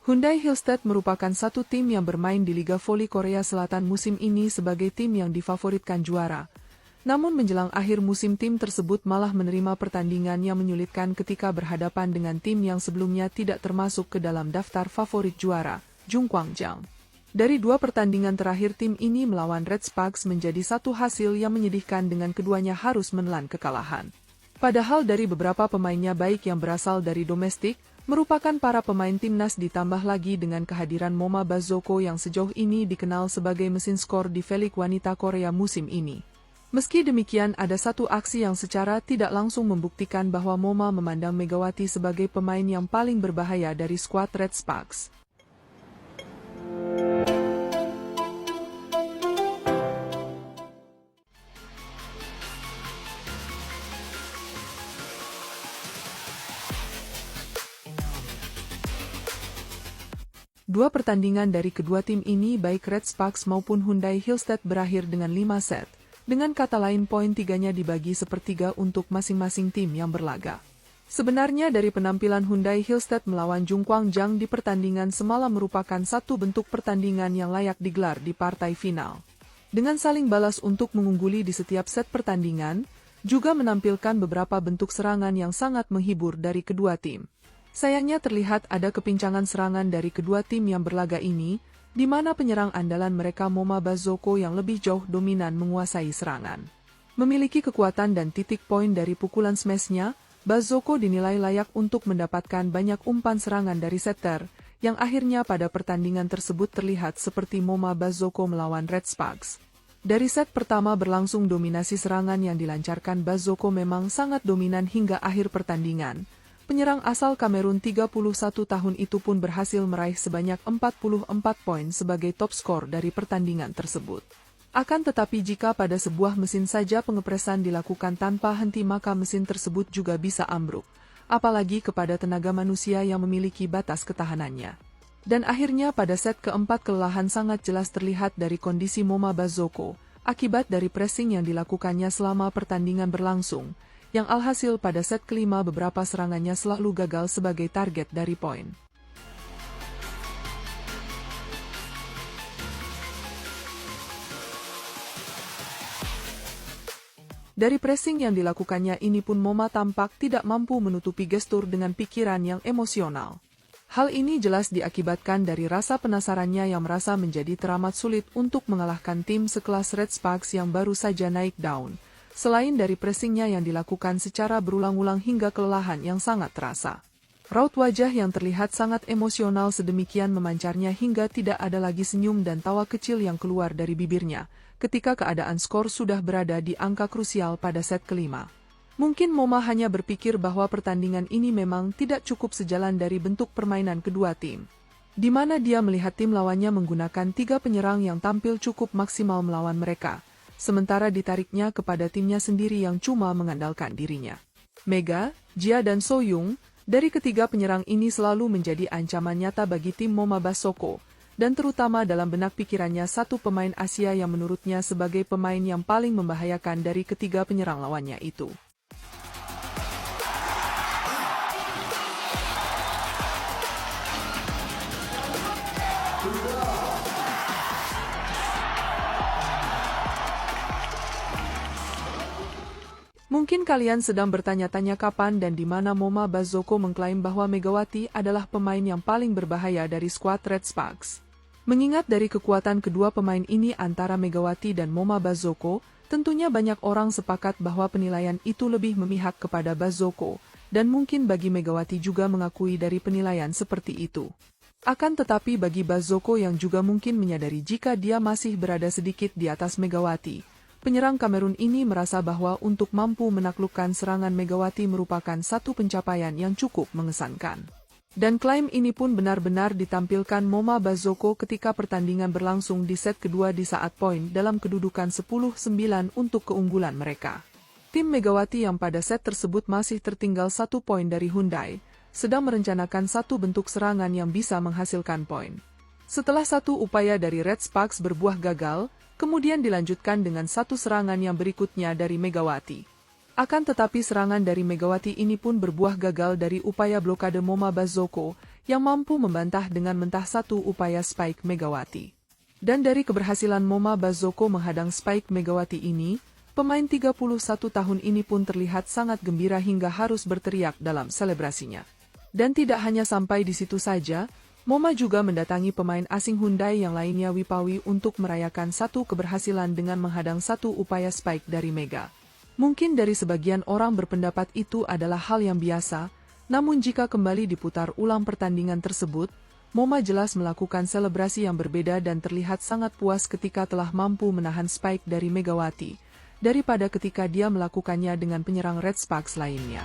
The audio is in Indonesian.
Hyundai Hillstead merupakan satu tim yang bermain di Liga Voli Korea Selatan musim ini sebagai tim yang difavoritkan juara. Namun menjelang akhir musim tim tersebut malah menerima pertandingan yang menyulitkan ketika berhadapan dengan tim yang sebelumnya tidak termasuk ke dalam daftar favorit juara, Jungkwangjang. Dari dua pertandingan terakhir tim ini melawan Red Sparks menjadi satu hasil yang menyedihkan dengan keduanya harus menelan kekalahan. Padahal dari beberapa pemainnya baik yang berasal dari domestik, merupakan para pemain timnas ditambah lagi dengan kehadiran Moma Bazoko yang sejauh ini dikenal sebagai mesin skor di V-League wanita Korea musim ini. Meski demikian ada satu aksi yang secara tidak langsung membuktikan bahwa Moma memandang Megawati sebagai pemain yang paling berbahaya dari skuad Red Sparks. Dua pertandingan dari kedua tim ini baik Red Sparks maupun Hyundai Hillstead berakhir dengan 5 set. Dengan kata lain poin tiganya dibagi sepertiga untuk masing-masing tim yang berlaga. Sebenarnya dari penampilan Hyundai Hillstead melawan Jungkwangjang di pertandingan semalam merupakan satu bentuk pertandingan yang layak digelar di partai final. Dengan saling balas untuk mengungguli di setiap set pertandingan, juga menampilkan beberapa bentuk serangan yang sangat menghibur dari kedua tim. Sayangnya terlihat ada kepincangan serangan dari kedua tim yang berlaga ini, di mana penyerang andalan mereka Moma Bazoko yang lebih jauh dominan menguasai serangan. Memiliki kekuatan dan titik poin dari pukulan smashnya, Bazoko dinilai layak untuk mendapatkan banyak umpan serangan dari setter, yang akhirnya pada pertandingan tersebut terlihat seperti Moma Bazoko melawan Red Sparks. Dari set pertama berlangsung dominasi serangan yang dilancarkan Bazoko memang sangat dominan hingga akhir pertandingan. Penyerang asal Kamerun 31 tahun itu pun berhasil meraih sebanyak 44 poin sebagai top skor dari pertandingan tersebut. Akan tetapi jika pada sebuah mesin saja pengepresan dilakukan tanpa henti maka mesin tersebut juga bisa ambruk, apalagi kepada tenaga manusia yang memiliki batas ketahanannya. Dan akhirnya pada set keempat kelelahan sangat jelas terlihat dari kondisi Moma Bazoko, akibat dari pressing yang dilakukannya selama pertandingan berlangsung, yang alhasil pada set kelima beberapa serangannya selalu gagal sebagai target dari poin. Dari pressing yang dilakukannya ini pun Moma tampak tidak mampu menutupi gestur dengan pikiran yang emosional. Hal ini jelas diakibatkan dari rasa penasarannya yang merasa menjadi teramat sulit untuk mengalahkan tim sekelas Red Sparks yang baru saja naik daun. Selain dari pressingnya yang dilakukan secara berulang-ulang hingga kelelahan yang sangat terasa. Raut wajah yang terlihat sangat emosional sedemikian memancarnya hingga tidak ada lagi senyum dan tawa kecil yang keluar dari bibirnya, ketika keadaan skor sudah berada di angka krusial pada set kelima. Mungkin Moma hanya berpikir bahwa pertandingan ini memang tidak cukup sejalan dari bentuk permainan kedua tim, di mana dia melihat tim lawannya menggunakan 3 penyerang yang tampil cukup maksimal melawan mereka, sementara ditariknya kepada timnya sendiri yang cuma mengandalkan dirinya. Mega, Jia dan Soyoung, dari ketiga penyerang ini selalu menjadi ancaman nyata bagi tim Moma Bazoko, dan terutama dalam benak pikirannya satu pemain Asia yang menurutnya sebagai pemain yang paling membahayakan dari ketiga penyerang lawannya itu. Mungkin kalian sedang bertanya-tanya kapan dan di mana Moma Bazoko mengklaim bahwa Megawati adalah pemain yang paling berbahaya dari skuad Red Sparks. Mengingat dari kekuatan kedua pemain ini antara Megawati dan Moma Bazoko, tentunya banyak orang sepakat bahwa penilaian itu lebih memihak kepada Bazoko, dan mungkin bagi Megawati juga mengakui dari penilaian seperti itu. Akan tetapi bagi Bazoko yang juga mungkin menyadari jika dia masih berada sedikit di atas Megawati, penyerang Kamerun ini merasa bahwa untuk mampu menaklukkan serangan Megawati merupakan satu pencapaian yang cukup mengesankan. Dan klaim ini pun benar-benar ditampilkan Moma Bazoko ketika pertandingan berlangsung di set kedua di saat poin dalam kedudukan 10-9 untuk keunggulan mereka. Tim Megawati yang pada set tersebut masih tertinggal 1 poin dari Hyundai, sedang merencanakan satu bentuk serangan yang bisa menghasilkan poin. Setelah satu upaya dari Red Sparks berbuah gagal, kemudian dilanjutkan dengan satu serangan yang berikutnya dari Megawati. Akan tetapi serangan dari Megawati ini pun berbuah gagal dari upaya blokade Moma Bazoko, yang mampu membantah dengan mentah satu upaya Spike Megawati. Dan dari keberhasilan Moma Bazoko menghadang Spike Megawati ini, pemain 31 tahun ini pun terlihat sangat gembira hingga harus berteriak dalam selebrasinya. Dan tidak hanya sampai di situ saja, Moma juga mendatangi pemain asing Hyundai yang lainnya Wipawi untuk merayakan satu keberhasilan dengan menghadang satu upaya Spike dari Mega. Mungkin dari sebagian orang berpendapat itu adalah hal yang biasa, namun jika kembali diputar ulang pertandingan tersebut, Moma jelas melakukan selebrasi yang berbeda dan terlihat sangat puas ketika telah mampu menahan Spike dari Megawati, daripada ketika dia melakukannya dengan penyerang Red Sparks lainnya.